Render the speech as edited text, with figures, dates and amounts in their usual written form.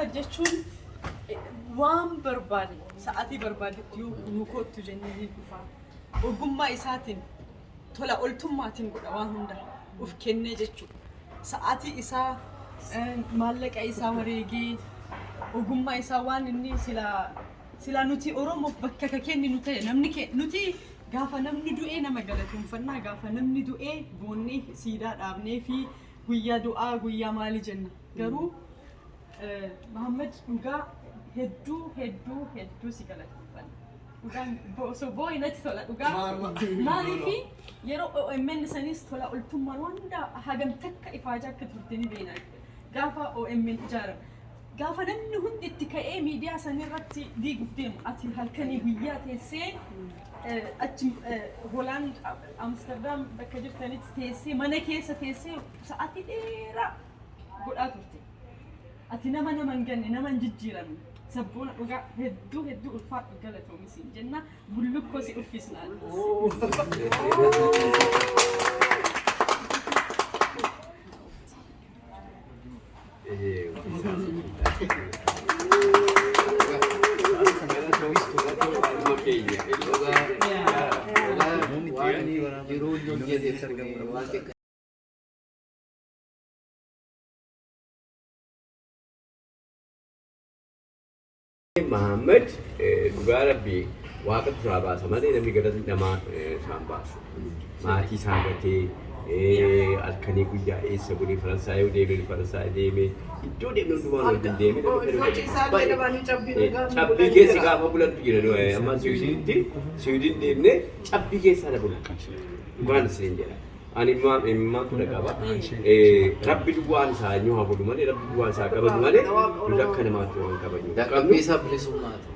Muhammad jechuun waan barbaade sa'aatii barbaadetti yoo nu kootu jennee ni dhufaa. Ogummaa isaatiin tola oltummaatiin godha waan hunda uf kennee jechuudha. Sa'aatii isaa maallaqa isaa wareegee ogummaa isaa waan inni sila nuti Oromoof bakka ka kennu ta'e namni nuti gaafa namni du'ee nama galateeffannaa gaafa namni du'ee boonnee siidaa dhaabnee fi guyyaa du'aa guyyaa maali jenna garuu Muhammad dhugaa hedduu si galateeffanna dhugaan boo inatti tola dhugaa maaliifi yeroo OMN sanis tola oltummaan wanda hagam takka ifaajaa akka turtanii beekna gaafa OMN ijaarame gaafa namni hundi itti ka'ee miidiyaa sanirratti diiguuf deemu ati halkanii guyyaa teessee achi Holland Amsterdam bakka jirtanitti teessee mana keessa teessee sa'aatii dheeraa godhaa turte. Ati nama hin ganne nama hin jijjiiramne sabboona dhugaa hedduu ulfaadhu galatoomi jenna bullukkoo si uffisnaan. Muhammad dhugaa rabbii waaqa turaa baasa malee namni gadatti namaa isaan baasu. Maatii isaan gatee halkanii guyyaa eessa godhee Faransaayii deemee Faransaayii deemee iddoo deemee hundumaa waliin deemee cabbii keessi gaafa bulantu jira amma Siwiidin deemnee cabbii keessaa na bulan dhugaan isin jedha. Ani immaan kun qaba rabbi duwwaan isaa nyoo haa godhu malee rabbi duwwaan isaa qabatu malee nuti akka namaatti waan qabanu. Qabbii isaa bilisummaati.